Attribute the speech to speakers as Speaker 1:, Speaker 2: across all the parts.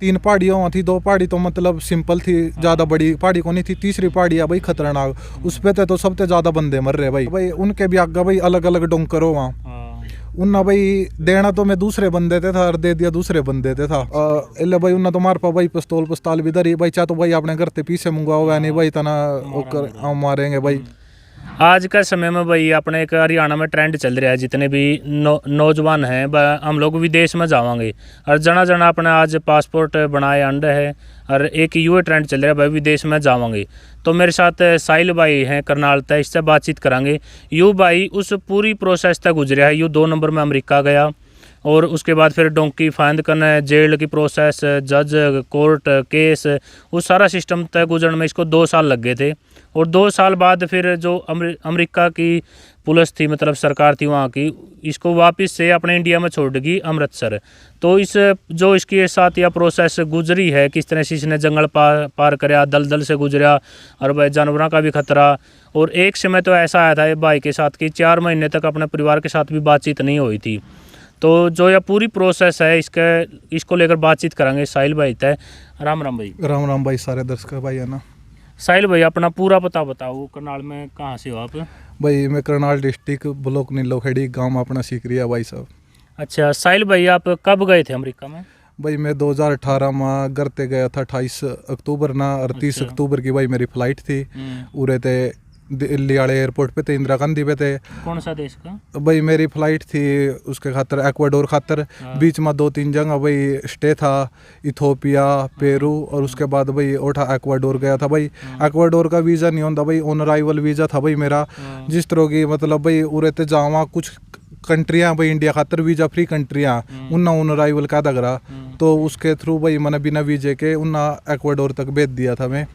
Speaker 1: 3 पहाड़ियाँ वहाँ थी, 2 पहाड़ी तो मतलब सिंपल थी, ज़्यादा बड़ी पहाड़ी को नहीं थी। तीसरी पहाड़ी है भाई खतरनाक, उस पे तो सबसे ज़्यादा बंदे मर रहे भाई उनके भी आगे भाई अलग अलग डोंकर हो वहाँ। उन्ना भाई देना तो मैं दूसरे बंदे थे था और दे दिया दूसरे बंदे थे था। इले भाई उन्ना तो मार पा भाई पिस्तौल भी धरी भाई, चाहे तो भाई अपने घर ते पीछे मंगवाओ या नहीं भाई तना मारेंगे भाई।
Speaker 2: आज का समय में भाई अपने एक हरियाणा में ट्रेंड चल रहा है, जितने भी नौजवान हैं हम लोग विदेश में जावांगे और जना जना अपने आज पासपोर्ट बनाए अंडे है और एक यूए ट्रेंड चल रहा है भाई विदेश में जावांगे। तो मेरे साथ साहिल भाई हैं करनाल तक, इससे बातचीत करांगे। यू भाई उस पूरी प्रोसेस तक गुजरा है। यू 2 नंबर में अमेरिका गया और उसके बाद फिर डोंकी फाइंड करना, जेल की प्रोसेस, जज, कोर्ट, केस, वो सारा सिस्टम तय गुजरने में इसको 2 साल लग गए थे। और 2 साल बाद फिर जो अमेरिका की पुलिस थी, मतलब सरकार थी वहाँ की, इसको वापस से अपने इंडिया में छोड़ गई अमृतसर। तो इस जो इसके साथ यह प्रोसेस गुजरी है, किस तरह से इसने जंगल पार कराया, दलदल से गुजरा और भाई जानवरों का भी खतरा। और एक समय तो ऐसा आया था ये भाई के साथ कि 4 महीने तक अपने परिवार के साथ भी बातचीत नहीं हुई थी। तो जो यह पूरी प्रोसेस है इसको लेकर बातचीत करेंगे साहिल भाई तय। राम राम भाई।
Speaker 1: राम राम भाई, सारे दर्शक भाई है ना।
Speaker 2: साहिल भाई अपना पूरा पता बताओ, करनाल में कहाँ से हो आप?
Speaker 1: भाई मैं करनाल डिस्ट्रिक्ट ब्लॉक नीलोखेड़ी गांव अपना सीकरिया भाई साहब।
Speaker 2: अच्छा साहिल भाई, आप कब गए थे अमेरिका में?
Speaker 1: भाई मैं 2018 में घर ते गया था, 28 अक्टूबर ना, और 30 अक्टूबर की भाई मेरी फ्लाइट थी। उरे ते दिल्ली वाले एयरपोर्ट पे थे, इंदिरा गांधी पे थे।
Speaker 2: कौन सा देश का?
Speaker 1: भाई मेरी फ्लाइट थी उसके खातर एक्वाडोर खातर। बीच में 2-3 जगह भाई स्टे था, इथोपिया, पेरू, और उसके बाद भाई ओठा एक्वाडोर गया था भाई। एक्वाडोर का वीज़ा नहीं होता भाई, ऑन अराइवल वीज़ा था भाई मेरा। जिस तरह की मतलब भाई उरे ते जावा कुछ कंट्रियाँ भाई इंडिया खातर वीज़ा फ्री कंट्रियाँ उन्ना ऑन अराइवल का दगरा, तो उसके थ्रू भाई मैंने बिना वीजे के उन्ना एक्वाडोर तक भेज दिया था मैं।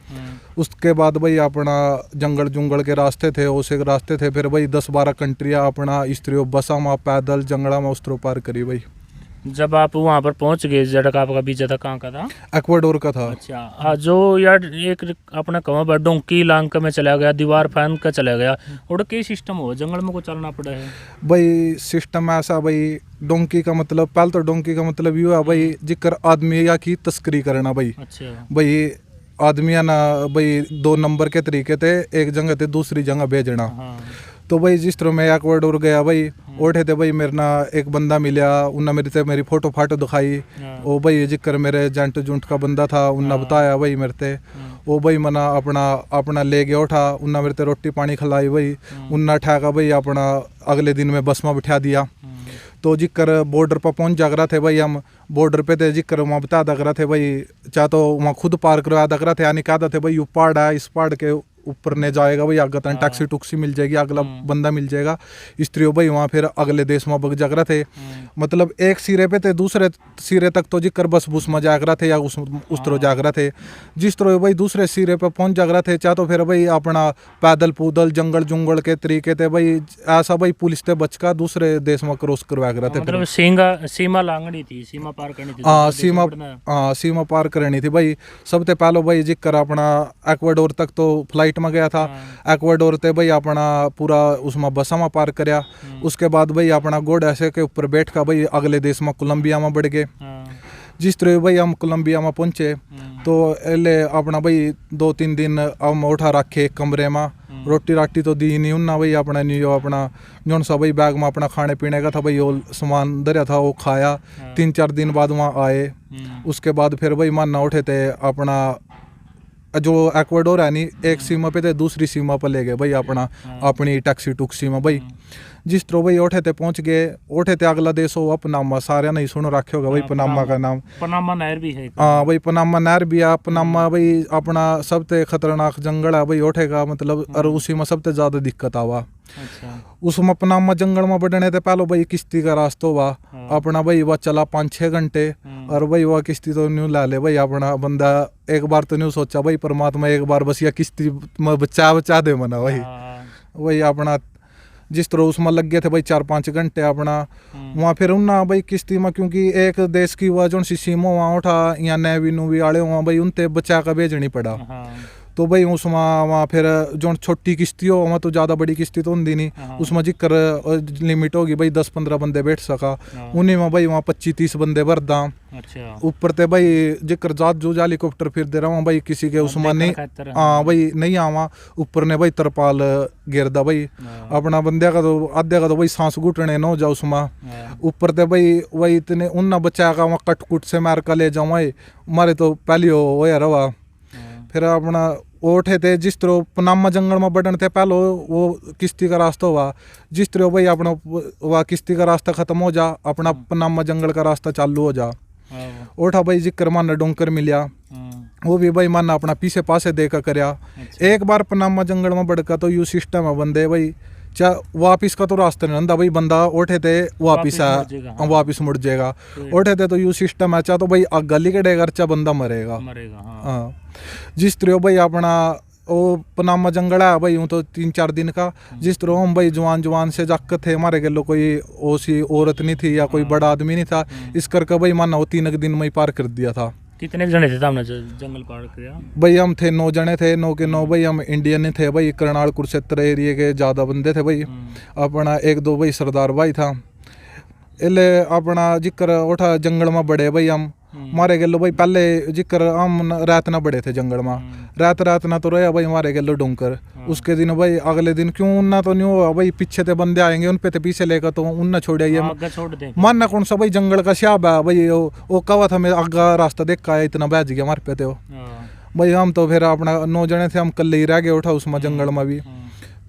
Speaker 1: उसके बाद भाई अपना जंगल जुंगल के रास्ते थे, उसे रास्ते थे, फिर भाई 10-12 कंट्रियाँ अपना स्त्रियों बसा में पैदल जंगला में उस तरह पार करी भाई।
Speaker 2: जब आप वहाँ पर पहुँच गए, जब आपका वीजा था कहाँ का था?
Speaker 1: एक्वाडोर का था।
Speaker 2: अच्छा, जो यार एक अपना कहाँ डोंकी लांग में चला गया, दीवार फान का चला गया, और क्या सिस्टम हो जंगल में को चलना पड़ा है
Speaker 1: भाई? सिस्टम ऐसा भाई, डोंकी का मतलब पहले तो डोंकी का मतलब ये है भाई जिक्र आदमी या की तस्करी करना भाई।
Speaker 2: अच्छा
Speaker 1: भाई आदमिया ना भाई 2 नंबर के तरीके थे, एक जगह ते दूसरी जगह भेजना। तो भाई जिस तरह मैं एक्वाडोर गया भाई, उठे थे भाई मेरे ना एक बंदा मिला, उन्ना मेरी फोटो फाटो दिखाई। वो भाई जिक्र मेरे जेंट जुंट का बंदा था, उन्ना बताया भाई मेरे ते। वो भाई मना अपना ले गया उठा, उन्ना मेरे ते रोटी पानी खिलाई भाई। उन्ना ठहका भाई अपना अगले दिन में बस में बिठा दिया। तो जिक्र बॉर्डर पर पहुंच जाग रहा थे भाई, हम बॉर्डर पे थे, जिक्र वहाँ बता दग रहा थे भाई, चाहे तो वहाँ खुद पार करवा दग रहा थे, यानी कहा थे भाई यू पहाड़ है, इस पहाड़ के ऊपर ने जाएगा भाई, आगे तक टैक्सी टुक्सी मिल जाएगी, अगला बंदा मिल जाएगा। स्त्रियों भाई वहाँ फिर अगले देश में बग जाग रहे थे, मतलब एक सिरे पे थे, दूसरे सिरे तक तो जिक्र बस बुस में जाग रहे थे या उस तरह जाग रहे थे। जिस तरह भाई दूसरे सिरे पे पहुंच जाग रहे थे, चाहे तो फिर भाई अपना पैदल पूदल जंगल जुंगल के तरीके थे भाई, ऐसा भाई पुलिस ते बच का दूसरे देश में क्रॉस करवा रहे थे।
Speaker 2: मतलब सीमा लांगनी थी, सीमा पार करनी थी।
Speaker 1: सीमा पार करनी थी भाई। सबसे पहले भाई जिक्र अपना एक्वाडोर तक तो फ्लाइट में गया था। एक्वाडोर ते भाई अपना पूरा उसमें बसा में पार करया। उसके बाद भाई अपना घोड़ा ऐसे के ऊपर बैठ का भाई अगले देश में कोलंबिया में बढ़ गए। जिस तरह भाई हम कोलंबिया में पहुंचे तो एले अपना भाई 2-3 दिन हम उठा रखे कमरे में, रोटी राटी तो दी नहीं उन्ना भाई। अपना नहीं अपना जोन सा भाई बैग में अपना खाने पीने का था भाई, वो सामान धरिया था वो खाया। 3-4 दिन बाद वहाँ आए। उसके बाद फिर भाई मानना उठे थे अपना जो एक्वाडोर है नहीं, एक सीमा पे थे, दूसरी सीमा पर ले गए भाई अपना अपनी टैक्सी टुक्सी में भाई। जिस तरह भाई उठे थे पहुंच गए, उठे थे अगला देश हो पनामा, सारे नहीं सुनो रखे होगा भाई पनामा का नाम।
Speaker 2: पनामा नहर भी है।
Speaker 1: हाँ भाई पनामा नहर भी है। पनामा भाई अपना सबसे खतरनाक जंगल है भाई उठेगा, मतलब और उसी में सबसे ज्यादा दिक्कत आवा। उसमें पनामा जंगल में बढ़ने थे पहले भाई किश्ती का रास्ता हुआ अपना भाई, वह चला 5-6 घंटे, और भाई वह किश्ती तो न्यू ला ले भाई अपना बंदा। एक बार तो न्यू सोचा भाई परमात्मा एक बार बस या किश्ती में बचा दे मना भाई। वही अपना जिस तरह उसमें लग गए थे भाई 4-5 घंटे अपना वहाँ। फिर उन्ना भाई किश्ती में, क्योंकि एक देश की वह जो सी सीमा वहाँ उठा या नेवी नुवी आड़े वहाँ भाई उनते बचा का भेजनी पड़ा। तो भाई उसमें वहाँ फिर जो छोटी किश्ती हो वहाँ तो ज़्यादा बड़ी किश्ती तो होती नहीं, उसमें जिक्र लिमिट होगी भाई 10-15 बंदे बैठ सका, उन्हीं में भाई वहाँ 25-30 बंदे भर दा।
Speaker 2: अच्छा
Speaker 1: ऊपर ते भाई जिक्र जात जो हेलीकॉप्टर फिर दे रहा हूँ भाई किसी के उसमें नहीं, हाँ भाई नहीं आवा, ऊपर ने भाई तरपाल गिर दा भाई अपना बंदे का तो आधे का तो भाई सांस घुटने न हो जाओ उसमें, ऊपर ते भाई वही इतने उन बच्चा का वहाँ कट कुट से मार का ले जाऊँ मारे तो पहले हो यार रवा। फिर अपना ओठे थे जिस तरह पनामा जंगल में बढ़न थे पहले वो किश्ती का रास्ता हुआ, जिस तरह भाई अपना वह किश्ती का रास्ता खत्म हो जा अपना पनामा जंगल का रास्ता चालू हो जा। ओठा भाई जिक्र माना डोंकर मिलिया, वो भी भाई माना अपना पीछे पासे देखा करया। एक बार पनामा जंगल में बढ़का तो यू सिस्टम है बंदे भाई चा वापिस का तो रास्ता नहीं होता भाई, बंदा उठे थे वापिस आ वापिस मुड़ जाएगा, उठे थे तो यू सिस्टम है चा तो भाई गली के डेगर चा बंदा मरेगा। हाँ जिस तरह भाई अपना वो पनामा जंगल है भाई यूँ तो 3-4 दिन का, जिस तरह हम भाई जवान से जाकर थे हमारे गलो कोई ओसी औरत नहीं थी या कोई बड़ा आदमी नहीं था, इस करके भाई माना वो 3 दिन में ही पार कर दिया था।
Speaker 2: कितने जने थे हमने जंगल पार किया?
Speaker 1: भाई हम थे 9 जने थे, 9 के 9 भाई हम इंडियन ही थे भाई, करनाल कुरुक्षेत्र एरिया के ज़्यादा बंदे थे भाई, अपना 1-2 भाई सरदार भाई था। इले अपना जिक्र उठा जंगल में बड़े भाई हम मारे गलो भाई, पहले जिक्र हम रात ना बड़े थे जंगल में, रात ना तो रहा भाई हमारे गलो डोंकर। उसके दिन भाई अगले दिन क्यों उन्ना तो नहीं हुआ भाई, पीछे ते बंदे आएंगे उन पे ते पीछे लेकर तो उन्ना छोड़ ये मानना कौन सा भाई जंगल का श्याब है भाई, वो कवा था मैं आगा रास्ता देख का इतना बैज गया हमारे पे थे वो भाई। हम तो फिर अपना 9 जने थे, हम कल ही रह गए उठा उसमें जंगल में भी,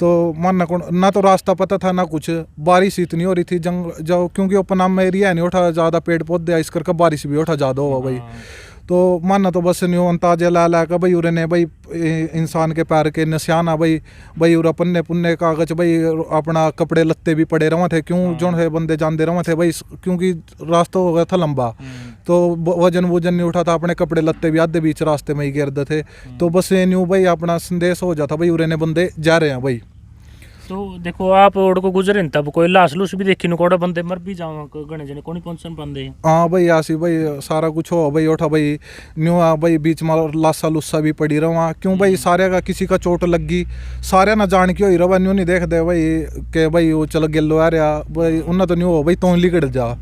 Speaker 1: तो मानना कौन ना तो रास्ता पता था ना कुछ, बारिश इतनी हो रही थी जंगल जाओ क्योंकि वो पनामा एरिया है नहीं उठा ज़्यादा पेड़ पौधे इस करके बारिश भी उठा ज़्यादा हुआ भाई। तो मानना तो बस नहीं अंताजे ला का भाई उरे ने भाई इंसान के पैर के निशान आ भाई उरा पन्ने पुन्ने कागज भाई अपना कपड़े लत्ते भी पड़े रहे थे, क्यों जो है बंदे जानते रहे थे भाई क्योंकि रास्ता हो गया था लंबा, तो वजन नहीं उठा था, अपने कपड़े लत्ते भी आधे बीच रास्ते में ही गिर दे थे। तो बस ये न्यू भाई अपना संदेश हो जाता भाई उरे ने बंदे जा रहे हैं भाई।
Speaker 2: तो देखो आप रोड को गुजरे तब कोई लाश लूस भी देखी कोड़ा बंदे मर भी जाओ गणे जने कोनी पहुंचन पांदे।
Speaker 1: हाँ भाई आसी भाई सारा कुछ हो भाई उठा भाई न्यू भाई बीच में लाशा लुस्सा भी पड़ी रहा, क्यों भाई सारे का किसी का चोट लगी सारे ना जान के हो रहा न्यू नहीं देख दे भाई के भाई वो चल गेलो आ रहा भाई उन्ना तो न्यू हो भाई तो लिकड़ जा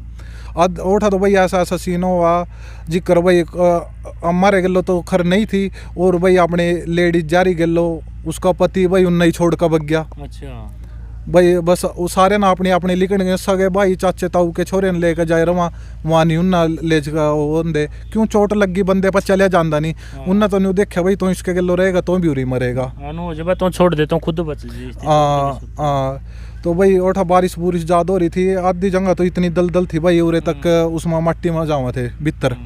Speaker 1: उठा तो भाई ऐसा सीन हुआ जिक्र भाई हमारे गलो तो खर नहीं थी, और भाई अपने लेडीज जारी गलो उसका पति भाई उन्ना ही छोड़ का भग गया।
Speaker 2: अच्छा
Speaker 1: भाई बस वो सारे ना अपने अपने लिखण गए सगे भाई चाचे ताऊ के छोरे ने लेकर जाए रहा वहाँ नहीं उन्ना ले होंदे, क्यों चोट लगी बंदे पर चलिया जाता नहीं उन्ना तो नहीं देखा भाई तो इसके गलो रहेगा तो भी उरी मरेगा
Speaker 2: तो छोड़ दे तो खुद बच।
Speaker 1: तो भाई उठा बारिश बुरिश ज़्यादा हो रही थी, आधी जगह तो इतनी दलदल थी भाई उरे तक उसमें मट्टी में जावा थे भीतर।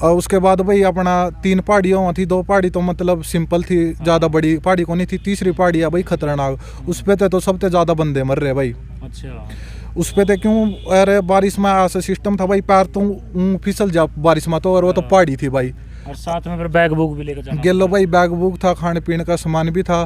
Speaker 1: उसके बाद भाई अपना 3 पहाड़ियाँ वहाँ थी, 2 पहाड़ी तो मतलब सिंपल थी, ज़्यादा बड़ी पहाड़ी को नहीं थी, तीसरी पहाड़ी है भाई खतरनाक, उस पे तो सबसे ज़्यादा बंदे मर रहे भाई।
Speaker 2: अच्छा
Speaker 1: उस पे तो क्यों अरे बारिश में ऐसा सिस्टम था भाई पैर तो फिसल जा बारिश में तो, और वो तो पहाड़ी थी भाई,
Speaker 2: और साथ में फिर बैग बुक भी लेकर जाना
Speaker 1: गेलो भाई बैग बुक था, खाने पीने का सामान भी था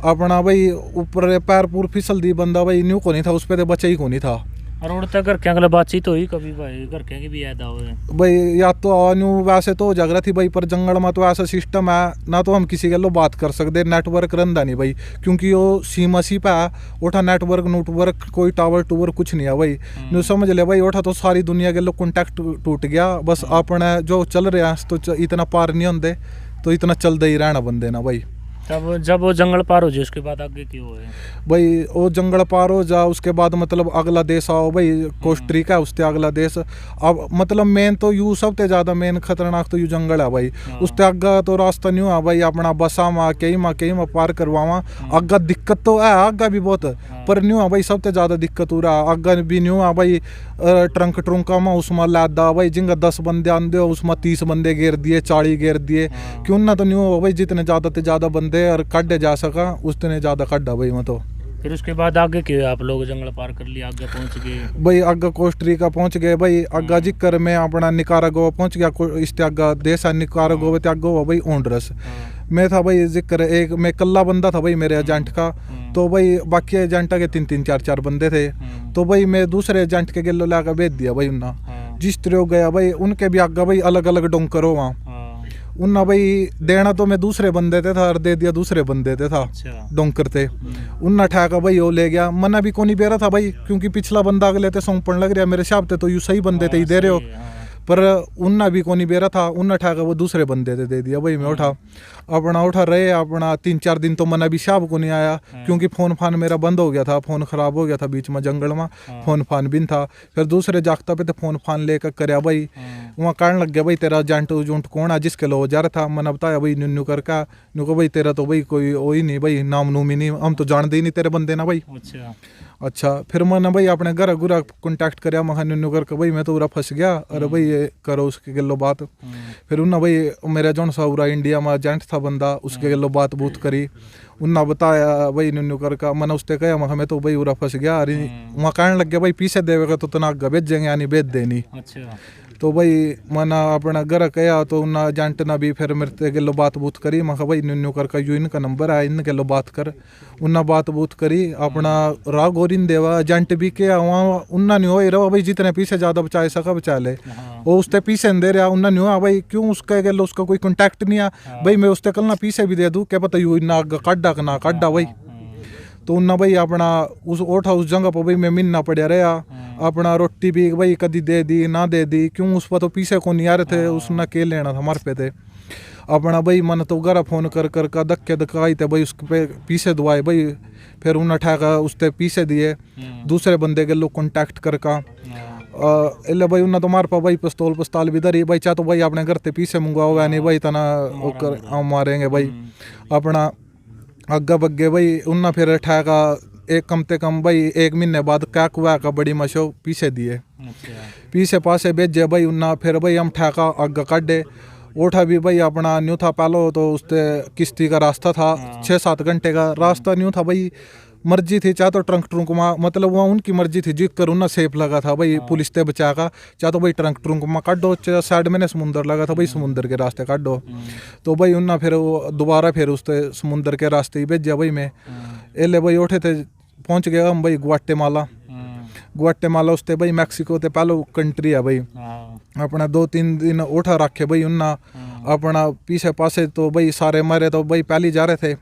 Speaker 1: अपना भाई, ऊपर पैर पूर फिसल दी बंदा भाई न्यू को नहीं था उस पे तो बचा ही को नहीं था।
Speaker 2: और उड़ तक घर के अगला बातचीत हुई कभी भाई घर के भी याद आओ
Speaker 1: भाई या तो न्यू वैसे तो जागरा थी भाई, पर जंगल में तो ऐसा सिस्टम है ना तो हम किसी के लो बात कर सकते, नेटवर्क रंदा नहीं भाई क्योंकि वो सीमा सी पे है उठा नेटवर्क कोई टावर टूवर कुछ नहीं है भाई। न्यू समझ ले भाई उठा तो सारी दुनिया के लोग कॉन्टैक्ट टूट गया, बस अपने जो चल रहे हैं तो इतना पार नहीं होंगे तो इतना चलते ही रहना बंदे ना भाई।
Speaker 2: तब जब वो जंगल पार हो जाए उसके बाद आगे क्यों है
Speaker 1: भाई वो जंगल पार हो जा उसके बाद मतलब अगला देश आओ भाई कोस्टरिका उससे अगला देश, अब मतलब मेन तो यू सबसे ज़्यादा मेन खतरनाक तो यू जंगल है भाई, उससे आगे तो रास्ता नहीं हुआ भाई अपना बसा में कहीं में पार करवावा, आगे दिक्कत तो है आगे भी बहुत पर न्यू है भाई सबसे ज़्यादा दिक्कत हो रहा आगे भी न्यू है भाई ट्रंका में उसमें लादा भाई जिंगा 10 बंदे आंदे हो उसमें 30 बंदे घेर दिए 40 घेर दिए, क्यों ना तो न्यू हो भाई जितने ज़्यादा से ज़्यादा बंदे और काटे जा सका उतने ज़्यादा काटा भाई मैं तो।
Speaker 2: फिर उसके बाद आगे क्यों आप लोग जंगल पार कर लिया आगे पहुंच गए भाई,
Speaker 1: आगे कोस्टरिका पहुंच गए भाई, आगे जिक्र में अपना निकारागुआ पहुंच गया, इससे आगे देश है निकारागुआ ते आगे हुआ भाई ओंडरस। मैं था भाई जिक्र एक मैं कल्ला बंदा था भाई मेरे एजेंट का, तो भाई बाकी एजेंट के 3-3 4-4 बंदे थे, तो भाई मैं दूसरे एजेंट के गिलो लाकर भेज दिया भाई उन्ना, जिस तरह गया भाई उनके भी आगे भाई अलग अलग डोंकर हो वहाँ उन्ना भाई देना तो मैं दूसरे बंदे थे था और दे दिया दूसरे बंदे थे था
Speaker 2: अच्छा
Speaker 1: डोंकर थे। उन्ना ठेका भाई वो ले गया, मना भी कोनी बेरा था भाई, क्योंकि पिछला बंदा अगले ते सौंपण लग रहा मेरे हिसाब ते, तो यू सही बंदे ते ही दे रहे हो, पर उन्ना भी कोनी बेरा था, उन्ना ठेका वो दूसरे बंदे ते दे दिया भाई। मैं उठा अपना उठा रहे अपना 3-4 दिन तो मना भी शाब को नहीं आया, क्योंकि फ़ोन फान मेरा बंद हो गया था, फ़ोन ख़राब हो गया था बीच में जंगल में, फ़ोन फान भी था। फिर दूसरे जागता पे तो फ़ोन फान लेकर करया भाई, वहाँ कहने लग गया भाई तेरा एजेंट उजेंट कौन है जिसके लो जा रहा था। मैंने बताया भाई न्यू कर का, न्यू को भाई तेरा तो भाई कोई वो ही नहीं भाई, नाम नूम ही नहीं, हम तो जानते ही नहीं तेरे बंदे ना भाई। अच्छा फिर मैंने भाई अपने घर गुरा कॉन्टैक्ट करया, मैं न्यू करके भाई मैं तो उरा फंस गया, अरे भाई ये करो उसके गलो बात। फिर उन्हें भाई मेरा जौन सा उरा इंडिया में एजेंट था बंदा, उसके गलो बात बूत करी, उन्हें बताया भाई न्यू करके, मैंने उससे कहा मैं तो भाई उरा फंस गया, अरे वहाँ कहने लग गया भाई पीछे देवेगा तो तना आगे भेजेंगे यानी भेज देनी। तो भाई मैंने अपना घर कहा तो उन्हें एजेंट ने भी फिर मेरे गलो बात बूत करी, मैं भाई न्यू करके यू इनका नंबर है, इन गलो बात कर, उन्हें बात बूत करी अपना राह गोरिन देवा एजेंट भी क्या वहाँ उन्ना नहीं हो रहा भाई, जितने पीछे ज़्यादा बचा सका बचा ले, वो उससे पीछे दे रहा उन्ना नहीं हुआ भाई, क्यों उसका गलो उसका कोई कॉन्टैक्ट नहीं आ भाई, मैं उससे कल ना पीछे भी दे दूँ क्या पता यू ना काटा ना काटा भाई। तो उन्ना भाई अपना उस ओठा उस जगह पर भाई मैं मिलना पड़ा रहा, अपना रोटी भी भाई कभी दे दी ना दे दी, क्यों उस पर तो पीछे को नहीं आ रहे थे, उसने के लेना था हमारे पे थे अपना भाई। मन तो घर फ़ोन कर कर का धक्के धक्काई थे भाई, उसके पे पीछे दुआए भाई, फिर उन्हें ठेका उससे पीछे दिए दूसरे बंदे के लोग कॉन्टैक्ट कर का इले भाई उन्हें तो मार पा भाई पिस्तौल भी धरी भाई, चाहे तो भाई अपने घर से पीछे मंगवाओ या नहीं भाई तना वो मारेंगे भाई अपना अग्गा बग्गे भाई। उन्ना फिर ठेका एक कम से कम भाई 1 महीने बाद क्या कुआ का बड़ी मशो पीछे दिए, पीछे पासे भेजे भाई उन्ना, फिर भाई हम ठेका अग्गा काटे ओठा भी भाई अपना न्यू था पहलो तो उससे किश्ती का रास्ता था 6-7 घंटे का रास्ता न्यू था भाई, मर्जी थी चाहे तो ट्रंक में, मतलब वहाँ उनकी मर्जी थी जिक कर उन्ना सेफ लगा था भाई पुलिस ते बचा का, चाहे तो भाई ट्रंक में काटो, साइड में समुंदर लगा था भाई समुंदर के रास्ते काटो। तो भाई उन्ना फिर वो दोबारा फिर उसते समुंदर के रास्ते ही भेजा भाई मैं, एले भाई उठे थे पहुँच गया हम भाई गुआटेमाला उसते भाई मैक्सिको ते पहलो कंट्री है भाई, अपना 2-3 दिन उठा रखे भाई उन्ना अपना पीछे पासे तो भाई सारे मारे तो भाई पहले जा रहे थे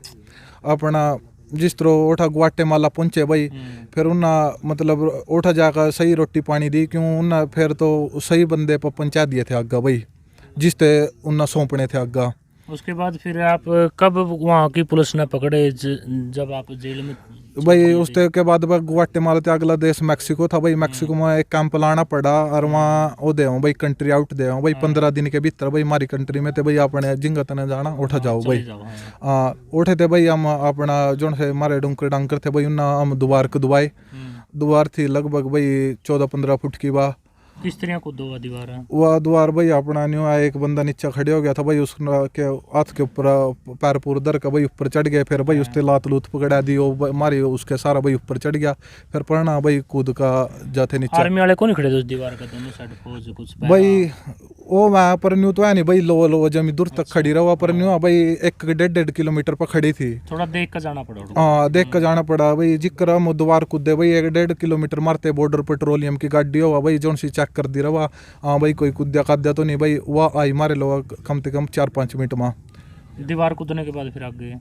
Speaker 1: अपना, जिस तरह उठा गुआटेमाला पहुँचे भाई, फिर उन्ना मतलब उठा जाकर सही रोटी पानी दी, क्यों उन्ना फिर तो सही बंदे पर पहुँचा दिए थे आगा भाई, जिस ते उन्ना सौंपने थे आगा।
Speaker 2: उसके बाद फिर आप कब वहाँ की पुलिस ने पकड़े जब आप जेल में
Speaker 1: भाई? उसके के बाद गुआटेमाला ते अगला देश मैक्सिको था भाई, मैक्सिको में एक कैंप लाना पड़ा और वहाँ वो दे भाई कंट्री आउट दे भाई 15 दिन के भीतर भाई हमारी कंट्री में थे भाई अपने जिंगत ने जाना उठा जाओ भाई। उठे थे भाई हम अपना जो से हमारे डंकर थे भाई उन्ना हम दुआर थी लगभग भाई 14-15 फुट की वाह।
Speaker 2: किस तरह को दो दीवार है?
Speaker 1: वह द्वार भाई अपना न्यू आया, एक बंदा नीचे खड़े हो गया था भाई, उसके हाथ के ऊपर पैर पूर दर का भाई ऊपर चढ़ गया, फिर भाई उससे लात लूत पकड़ा दी वो मारी उसके सारा भाई ऊपर चढ़ गया, फिर पढ़ना भाई कूद का जाते नीचे।
Speaker 2: आर्मी वाले कौन खड़े थे उस दीवार का दोनों साइड फौज कुछ
Speaker 1: भाई? वो वहाँ पर न्यू तो है नहीं भाई, लो जमी दूर तक खड़ी रहा पर न्यू भाई 1-1.5 किलोमीटर पर खड़ी थी,
Speaker 2: थोड़ा देख कर जाना पड़ा।
Speaker 1: हाँ देख कर जाना पड़ा भाई, जिक्र हम द्वार कूदे भाई 1-1.5 किलोमीटर मारते बॉर्डर पेट्रोलियम की गाड़ी हो भाई जो सी चेक कर दी रहा, हाँ भाई कोई कूद्या काद्या तो नहीं भाई, वह आई मारे लो कम से कम 4-5 मिनट में।
Speaker 2: दीवार कूदने के बाद फिर आगे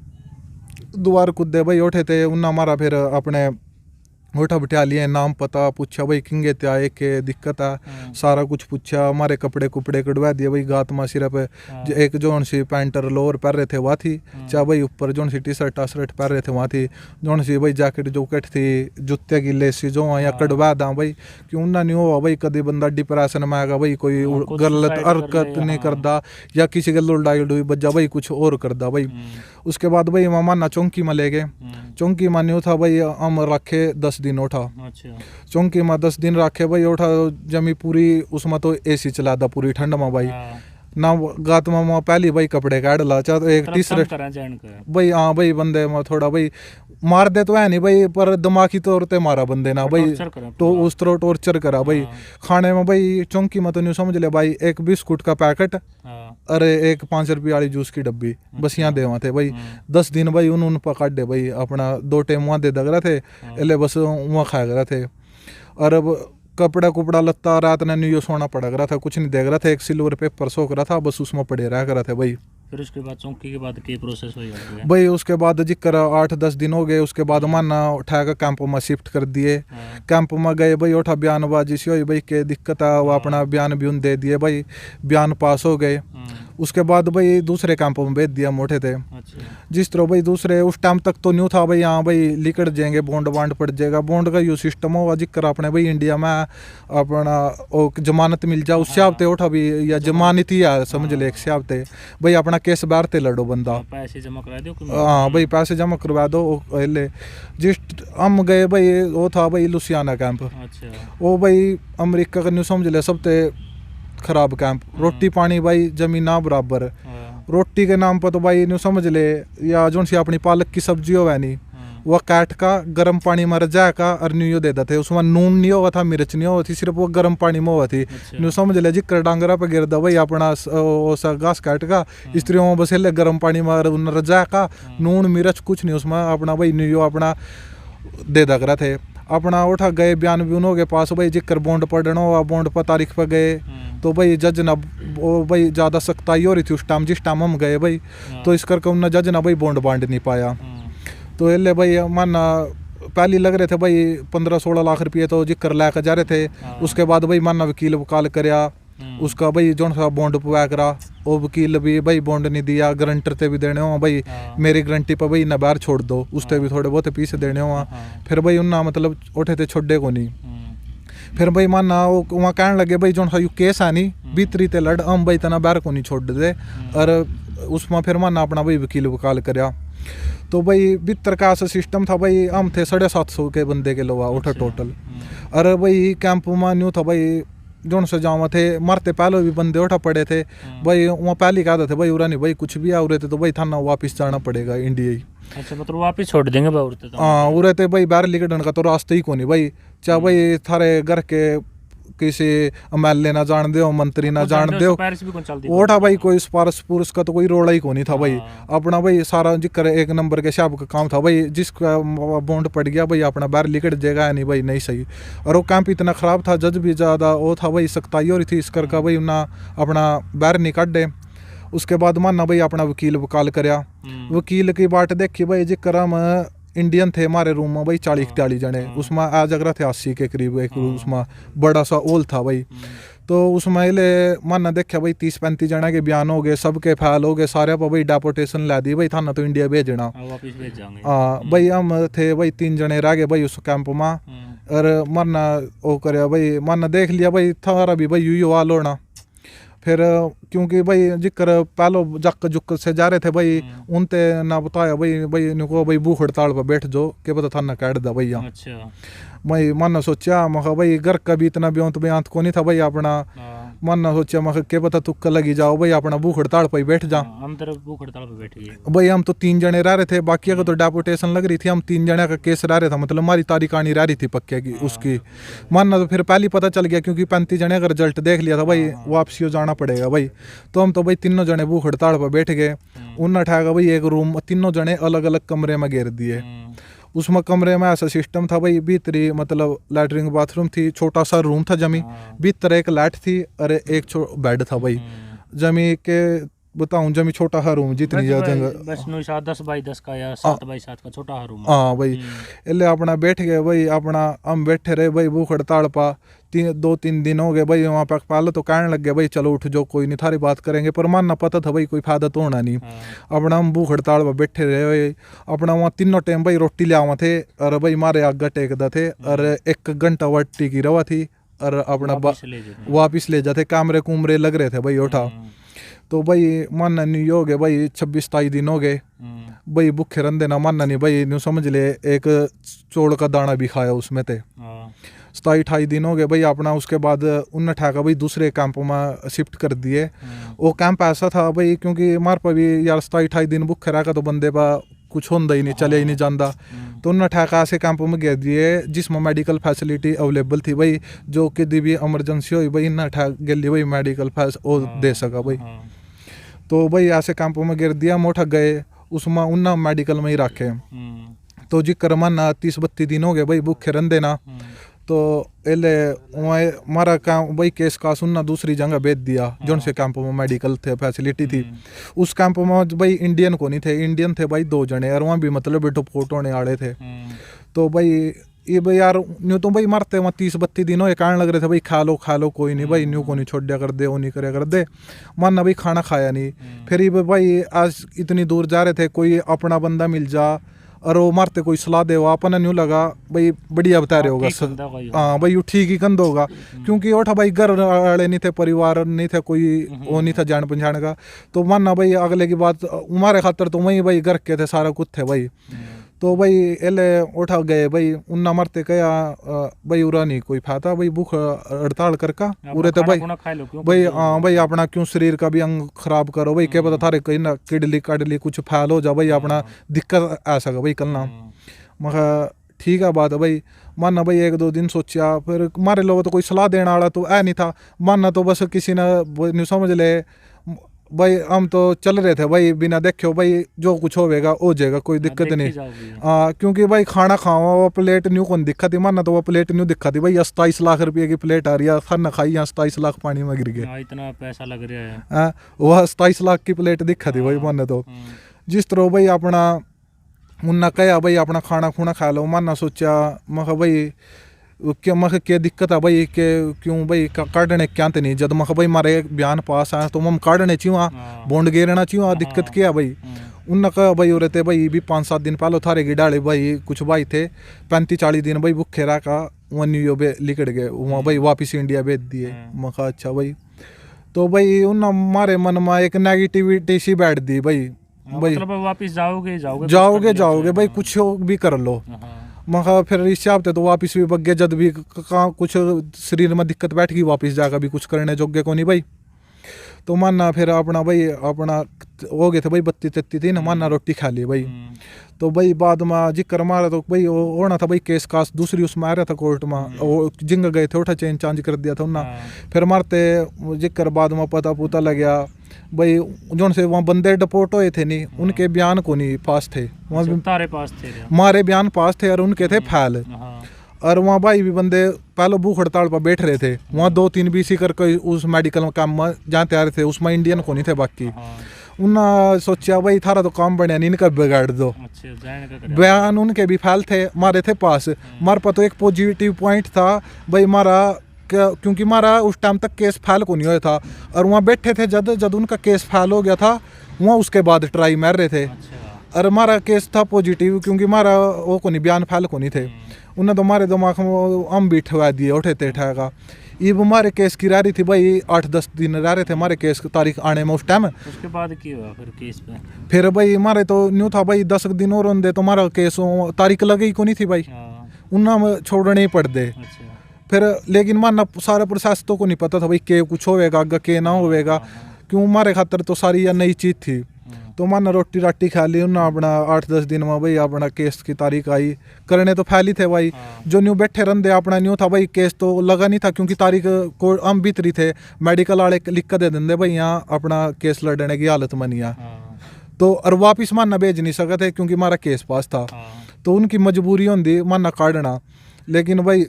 Speaker 1: द्वार कूदे भाई उठे थे उन्ना हमारा फिर अपने उठा बिठा लिए, नाम पता पूछा भाई किंगे ते आए के दिक्कत है, सारा कुछ पूछा, हमारे कपड़े कुपड़े कटवा दिए भाई, गात में सिर्फ एक जोन सी पैंटर लोअर पहन रहे थे वहाँ थी, चाहे भाई ऊपर जोन सी टी शर्ट पहन रहे थे वहाँ थी, जोन सी भाई जैकेट जूकेट थी, जूते की लेसी जो या कटवा दा भाई, क्यों ना नहीं हुआ भाई कभी बंदा डिप्रेशन में आएगा भाई, कोई गलत हरकत नहीं करदा या किसी के लुड़ाई डुई बजा भाई कुछ और करदा भाई। उसके बाद भाई मामा ना चौंकी में ले गए, चौंकी में नहीं था भाई हम रखे 10 दिन उठा, चौंकी में 10 दिन रखे भाई उठा जमी पूरी उसमें तो एसी चला दा पूरी ठंड में भाई, ना गात में पहली भाई कपड़े काट ला, चाहे तो एक टी-शर्ट भाई, हाँ भाई बंदे में थोड़ा भाई मार दे तो है नहीं भाई, पर दिमागी तौर पे मारा बंदे ना भाई, तो उस तरह टॉर्चर करा भाई। खाने में भाई चौंकी में तो नहीं समझ ले भाई, एक बिस्कुट का पैकेट अरे एक 5 रुपये वाली जूस की डब्बी बस यहाँ दे थे भाई। 10 दिन भाई उन पकाट दे भाई, अपना 2 टाइम वहाँ दे दग रहे थे, एले बस वहाँ खाया रहे थे। और अब कपड़ा कुपड़ा लत्ता रात ने न्यू सोना पड़ रहा था, कुछ नहीं देख रहा था, एक सिल्वर पेपर सोख रहा था, बस उसमें पड़े रह रहा था भाई।
Speaker 2: फिर उसके बाद चौकी के बाद के प्रोसेस हो गया
Speaker 1: भाई उसके बाद जिक्र 8-10 दिन हो गए, उसके बाद माना उठा कर कैंप में शिफ्ट कर दिए। कैंप में गए भाई, उठा बयानबाजी सी हुई भाई के दिक्कत है, वो अपना बयान भी दे दिए भाई, बयान पास हो गए। उसके बाद भाई दूसरे कैंप में भेज दिया मोटे थे। जिस तरह भाई दूसरे उस टाइम तक तो न्यू था भाई, हाँ भाई लिकड़ जाएंगे, बॉन्ड बांड पड़ जाएगा, बॉन्ड का यू सिस्टम होगा जिक्र अपने भाई इंडिया में अपना ओ जमानत मिल जाए उस हिसाब से उठा भी, या जमानत ही है समझ ले एक हिसाब से भाई, अपना केस बाहर ते लड़ो बंदा,
Speaker 2: पैसे जमा करा दो।
Speaker 1: हाँ भाई पैसे जमा करवा दो। ले जिस हम गए भाई, वो था भाई लुसियाना कैंप। वो भाई अमेरिका का न्यू समझ ले सबसे खराब कैंप, रोटी पानी भाई जमीन ना बराबर। रोटी के नाम पर तो भाई न्यू समझ ले, या जो सी अपनी पालक की सब्जी हो नहीं, वह काट का गर्म पानी में रजा का और न्यू दे देते, उसमें नून नहीं हुआ था, मिर्च नहीं हुआ थी, सिर्फ वो गर्म पानी में हुआ थी। न्यू समझ ले जिक्र डांगरा पे गिर दा भाई अपना घास काट का, स्त्रियों बस ले गर्म पानी में रजा का, नून मिर्च कुछ नहीं उसमें, अपना भाई न्यू अपना दे दक रहे थे। अपना उठा गए बयान व्यूनों के पास भाई, जिक्र बॉन्ड पढ़ना हुआ, बॉन्ड पर तारीख पर गए तो भाई जज ना वो भाई ज़्यादा सख्ताई हो रही थी उस टाइम, जिस टाइम हम गए भाई, तो इस करके उन्होंने जज ना भाई बॉन्ड बांट नहीं पाया। तो ये भाई माना पहले लग रहे थे भाई 15-16 लाख रुपये तो जिक्र ला कर जा रहे थे। उसके बाद भाई माना वकील वकाल करया, उसका भाई जो सा बॉन्ड पुआ करा, वो वकील भी भाई बॉन्ड नहीं दिया, गारंटर ते भी देने हो भाई, मेरी गारंटी पर भाई ना बाहर छोड़ दो, उसते भी थोड़े बहुत पैसे देने हो। फिर भाई उन्ना मतलब उठे थे छोड़े को नहीं। फिर भाई माना वो वहाँ कहने लगे भाई जो यू केस है नहीं भीतरी ते लड़, हम भाई तना बाहर को नहीं छोड़ दे। और उसमें फिर माना अपना भाई वकील वकाल करया। तो भाई भीतर का ऐसा सिस्टम था भाई, हम थे 750 के बंदे के लोग उठा टोटल। और भाई कैंप में न्यू था भाई जोन से जावा थे, मरते पहले भी बंदे उठा पड़े थे भाई, वहाँ पहले कहते थे भाई उरा नहीं भाई कुछ भी आ रहे थे, तो भाई थाना वापस जाना पड़ेगा इंडिया ही।
Speaker 2: अच्छा मतलब वापस छोड़ देंगे भाई?
Speaker 1: हाँ उरे थे भाई, बाहर निकलने का तो रास्ते ही को नहीं भाई, चाहे भाई थारे घर के किसी एमएलए ना जान दो, मंत्री ना जान दो, ओठा भाई कोई सिफारिश पुरुष का तो कोई रोड़ा ही को नहीं था भाई। अपना भाई सारा जिक्र एक नंबर के हिसाब का काम था भाई, जिसका बॉन्ड पड़ गया भाई अपना बाहर निकल जाएगा नहीं भाई, नहीं सही। और वो कैंप इतना ख़राब था, जज भी ज़्यादा वो था भाई, सख्ताई हो रही थी, इस करके भाई ना अपना बाहर निकल दे। उसके बाद माना भाई अपना वकील वकाल करया, वकील की बात देखी भाई, जिक्र हम इंडियन थे हमारे रूम में भाई 40-43 जने, उसमें आ जगह थे 80 के करीब, एक उसमें बड़ा सा ओल था भाई। तो उसमें ले माना देखा भाई 30-35 जने के बयान हो गए, सबके फाइल हो गए, सारे पर भाई डेपोटेशन ला दी भाई, थाना तो इंडिया भेजना। हाँ भाई हम थे भाई 3 जने रह गए भाई उस कैंप में। और माना वो करे भाई, माना देख लिया भाई थारा भी भाई यू हाल होना। फिर क्योंकि भाई जिक्र पहलो जक जुक से जा रहे थे भाई, उनते ना बताया भाई इनको भाई भूख हड़ताल पर बैठ जाओ, के पता थाना काट दा भैया। अच्छा भाई मन सोचा मैं भाई घर का भी इतना ब्योंत बयांत को नहीं था भाई अपना, मन सोचा मैं के पता तुक्का लगी जाओ भाई अपना भूख हड़ताल पर बैठ जा। हम तो भूख हड़ताल पर बैठ गए भाई, हम तो 3 जने रह रहे थे, बाकी का तो डेपुटेशन लग रही थी, हम 3 जने का केस रह रहे था, मतलब हमारी तारीखानी रह रही थी पक्के की उसकी। मानना तो फिर पहले पता चल गया, क्योंकि 35 जने का रिजल्ट देख लिया था भाई, वापसी जाना पड़ेगा भाई। तो हम तो भाई तीनों जने भूख हड़ताल पर बैठ गए। उन उठाएगा भाई एक रूम, तीनों जने अलग अलग कमरे में घेर दिए। उसमें कमरे में ऐसा सिस्टम था भाई, भीतरी मतलब लैटरिन बाथरूम थी, छोटा सा रूम था जमी, भीतर एक लाइट थी और एक बेड था भाई। जमी के बताऊं जमी छोटा सा रूम जितनी जगह
Speaker 2: 10 बाई 10 का या 7 बाई 7 का छोटा सा रूम।
Speaker 1: हाँ भाई इसलिए अपना बैठ गए भाई, अपना हम बैठे रहे भाई भूख हड़ताल पा 2-3 दिन हो गए भाई। वहाँ पर पहले तो कहने लग गए भाई चलो उठ जाओ कोई नहीं थारी बात करेंगे, पर मानना पता था भाई कोई फायदा तो होना नहीं। अपना हम भूख हड़ताल पर बैठे रहे भाई, अपना वहाँ तीनों टाइम भाई रोटी ले आवा थे, और भाई मारे आगे टेकदा थे, और 1 घंटा वट्टी की रवा थी, और अपना वापिस ले जाते, कैमरे कुमरे लग रहे थे भाई उठा। तो भाई मानना नहीं हो गए भाई 26-27 दिन हो गए भाई, भूखे रंदे ना मानना नहीं भाई, न्यू समझ ले एक चौड़ का दाना भी खाया उसमें थे। 27-28 दिन हो गए भाई अपना। उसके बाद उन उठाकर भाई दूसरे कैंप में शिफ्ट कर दिए। वो कैंप ऐसा था भाई, क्योंकि हमारे पर भी यार 27-28 दिन भूखे रहा तो बंदे पा कुछ होंदा ही नहीं, चले ही नहीं जाता। तो उन्होंने उठाकर ऐसे कैंप में घेर दिए जिसमें मेडिकल फैसिलिटी अवेलेबल थी भाई, जो कि भी इमरजेंसी हुई भाई इन्हें उठा गली भाई मेडिकल वो दे सका भाई। तो भाई ऐसे कैंप में घेर दिया, हम उठा गए उसमें उन्ना मेडिकल में ही रखे। तो जिक्र माना 30-32 दिन हो गए भाई भूखे रंदे ना। तो एले वहाँ मारा काम भाई केस का सुनना दूसरी जगह भेज दिया जोन से कैंप में मेडिकल थे फैसिलिटी थी। उस कैंप में भाई इंडियन को नहीं थे, इंडियन थे भाई 2 जने और वहाँ भी मतलब डिपोर्ट होने वाले थे। तो भाई ये भाई यार न्यू तो भाई मरते वहाँ 30-32 दिन हो कहने लग रहे थे भाई खा लो कोई नहीं भाई, न्यू को नहीं छोड़ दिया कर दे, वो नहीं करे कर दे। मानना भाई खाना खाया नहीं। फिर ये भाई आज इतनी दूर जा रहे थे, कोई अपना बंदा मिल जा और वो मारते कोई सलाह दे, अपना न्यू लगा भाई बढ़िया बता रहे होगा। हाँ भाई ठीक ही कंध होगा, क्योंकि ओठा भाई घर वाले नहीं थे, परिवार नहीं थे, कोई वो नहीं था जान पहचान का। तो मानना भाई अगले की बात हमारे खातर तो वही भाई घर के थे सारा कुछ थे भाई। तो भाई एले उठा गए भाई उन्ना मरते कया भाई उरा नहीं कोई फायदा भाई भूख हड़ताल करका उरे तो भाई हाँ भाई अपना क्यों शरीर का भी अंग खराब करो भाई, क्या पता थारे कहीं ना किडली काडली कुछ फैल हो जा भाई, अपना दिक्कत आ सका भाई कल ना। मगर ठीक है बात है भाई। मानना भाई 1-2 दिन सोचा, फिर मारे लोग तो कोई सलाह देने वाला तो है नहीं था। मानना तो बस किसी ने समझ ले भाई हम तो चल रहे थे भाई बिना देखे भाई जो कुछ होगा हो जाएगा, कोई दिक्कत नहीं। क्योंकि भाई खाना खाओ वो प्लेट न्यू कौन दिक्कत थी, मानना तो वो प्लेट न्यू दिक्कत थी भाई 27 लाख रुपये की प्लेट आ रही है, खाना खाई 27 लाख पानी में गिर गए,
Speaker 2: इतना पैसा लग रहा है।
Speaker 1: वह 27 लाख की प्लेट दिक्कत थी भाई मानना तो। जिस तरह भाई अपना मुन्ना कहा भाई अपना खाना खुना खा लो, मानना सोचा मैं भाई क्या मैं क्या दिक्कत है भाई के क्यों भाई काटने क्या नहीं, जब मैं भाई मारे बयान पास आया तो हम काटने चाहिए बॉन्ड गेरना चाहिए, दिक्कत क्या है भाई। उनने कहा भाई हो रहे थे भाई भी 5-7 दिन पहले थारे की डाले भाई कुछ भाई थे 35-40 दिन भाई भूखे रहा का वहाँ न्यू लिकट गए वहाँ भाई वापिस इंडिया भेज दिए। मैं कहा अच्छा भाई। तो भाई उन हमारे मन में एक नेगेटिविटी सी बैठ दी भाई,
Speaker 2: मतलब वापिस
Speaker 1: जाओगे भाई कुछ भी कर लो। मगर फिर इस हिसाब से तो वापस भी बगे जब भी कुछ शरीर में दिक्कत बैठ गई वापस जाकर भी कुछ करने जोगे को नहीं भाई। तो मानना फिर अपना भाई अपना हो गए थे भाई 32-33 दिन मानना रोटी खा ली भाई। तो भाई बाद में जिक्र मारा तो भाई होना था भाई केस कास दूसरी उसमें आ रहा था कोर्ट में, वो जिंग गए थे उठा चेंज चांज कर दिया था उन्ना। फिर मारते जिक्र बाद में पता लग गया भाई जो से वहाँ बंदे डिपोर्ट हुए थे नहीं उनके बयान को नहीं पास थे, वहाँ
Speaker 2: तारे पास थे
Speaker 1: हमारे बयान पास थे और उनके थे फैल। और वहाँ भाई भी बंदे पहले भूख हड़ताल पर बैठ रहे थे, वहाँ 2-3 BC करके उस मेडिकल में काम में जहाँ तैयार थे उसमें इंडियन को नहीं थे बाकी। उन्होंने सोचा भाई थारा तो काम बढ़िया नहीं इनका बिगाड़ दो। बयान उनके भी फैल थे मारे थे पास। मारे पर तो एक पॉजिटिव पॉइंट था भाई मारा क्योंकि मारा उस टाइम तक केस फाइल को नहीं हुआ था और वहाँ बैठे थे जब उनका केस फाइल हो गया था वहाँ उसके बाद ट्राई मार रहे थे। और हमारा केस था पॉजिटिव क्योंकि हमारा वो को नहीं बयान फाइल को नहीं थे। उन्हें तो हमारे दिमाग में हम भी ठवा दिए उठे थे ठेगा। ये हमारे केस की रही थी भाई 8-10 दिन रह रहे थे हमारे केस की तारीख आने में उस टाइम।
Speaker 2: उसके बाद क्या हुआ फिर केस पे?
Speaker 1: फिर भाई हमारे तो न्यू था भाई 10 दिन और होंगे तो हमारा केस तारीख लगी को नहीं थी भाई, उन्हें छोड़ने ही पड़ दे। फिर लेकिन मानना सारा प्रोसेस तो को नहीं पता था भाई के कुछ होएगा आगे के ना होएगा, क्यों हमारे खातर तो सारी यह नई चीज़ थी। तो माना रोटी राटी खा ली उन्हें अपना 8-10 दिन में भाई अपना केस की तारीख आई करने तो फैली थे भाई। जो न्यू बैठे रंदे अपना न्यू था भाई केस तो लगा नहीं था क्योंकि तारीख को हम भीतरी थे मेडिकल वाले लिख कर दे देंगे भाई यहाँ अपना केस लड़ने की हालत में नहीं आ। तो और वापिस मानना भेज नहीं सका थे क्योंकि हमारा केस पास था। तो उनकी मजबूरी होती मानना काटना, लेकिन भाई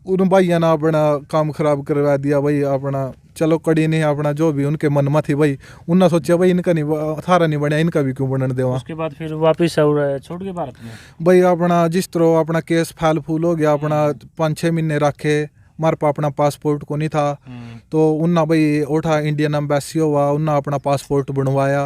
Speaker 1: उन भाइया ने अपना काम खराब करवा दिया भाई। अपना चलो कड़ी नहीं अपना जो भी उनके मन में थी भाई उन्होंने सोचा भाई इनका नहीं थारा नहीं बनया इनका भी क्यों बनने देवा।
Speaker 2: उसके बाद फिर वापस छोड़ के भारत में
Speaker 1: भाई अपना जिस तरह अपना केस फैल फूल हो गया अपना 5-6 महीने रखे हमारे पास अपना पासपोर्ट को नहीं था। तो उन्ना भाई उठा इंडियन एम्बेसी हुआ उन्ना अपना पासपोर्ट बनवाया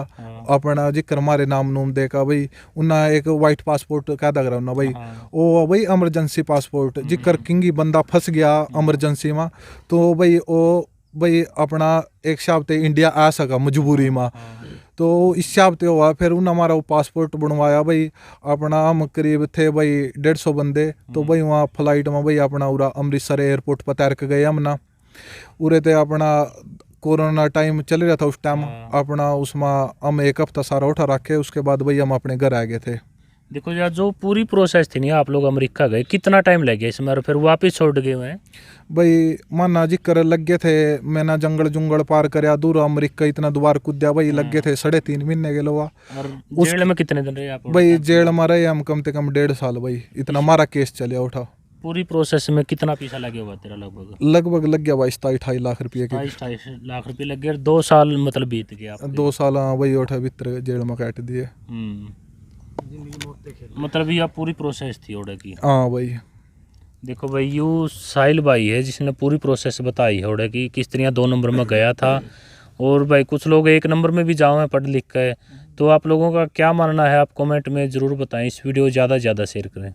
Speaker 1: अपना जिक्र हमारे नाम नूम देखा भाई। उन्ना एक वाइट पासपोर्ट कह दे रहा भाई वो भाई इमरजेंसी पासपोर्ट जिक्र किंगी बंदा फंस गया इमरजेंसी में तो भाई वो भाई अपना एक हिसाब से इंडिया आ सका मजबूरी में। तो इस हिसाब से हुआ फिर उन्हें हमारा वो पासपोर्ट बनवाया भाई। अपना हम करीब थे भाई 150 बंदे। तो भाई वहाँ फ्लाइट में भाई अपना उरा अमृतसर एयरपोर्ट पर तैर के गए हमना उरे थे अपना कोरोना टाइम चल रहा था उस टाइम अपना उसमें हम 1 हफ्ता सारा उठा रखे। उसके बाद भाई हम अपने घर आ गए थे।
Speaker 2: देखो यार जो पूरी प्रोसेस थी नहीं आप लोग अमेरिका गए कितना टाइम लग गया इसमें और फिर वापस छोड़ गए हुए
Speaker 1: भाई माना जिक्र लग गए थे मैंने जंगल जुंगल पार करया दूर अमेरिका इतना दोबार कूदा भाई लग गए थे 3.5 महीने के लोग।
Speaker 2: जेल में कितने दिन रहे आप?
Speaker 1: भाई जेल में रहे हम कम से कम 1.5 साल भाई इतना हमारा केस चलिया उठा।
Speaker 2: पूरी प्रोसेस में कितना पैसा लगे हुआ तेरा लगभग?
Speaker 1: लगभग लग गया भाई 27-28 लाख रुपये के।
Speaker 2: 22 लाख रुपए लग गए और 2 साल मतलब बीत गया आपके।
Speaker 1: 2 साल हाँ भाई उठे भीतर जेल में काट दिए।
Speaker 2: मतलब यह पूरी प्रोसेस थी ओडे की।
Speaker 1: हाँ भाई।
Speaker 2: देखो भाई यू साहिल भाई है जिसने पूरी प्रोसेस बताई है ओडे की, किस तरह 2 नंबर में गया था। और भाई कुछ लोग 1 नंबर में भी जाओ हैं पढ़ लिख के। तो आप लोगों का क्या मानना है, आप कमेंट में ज़रूर बताएं। इस वीडियो ज़्यादा से ज़्यादा शेयर करें।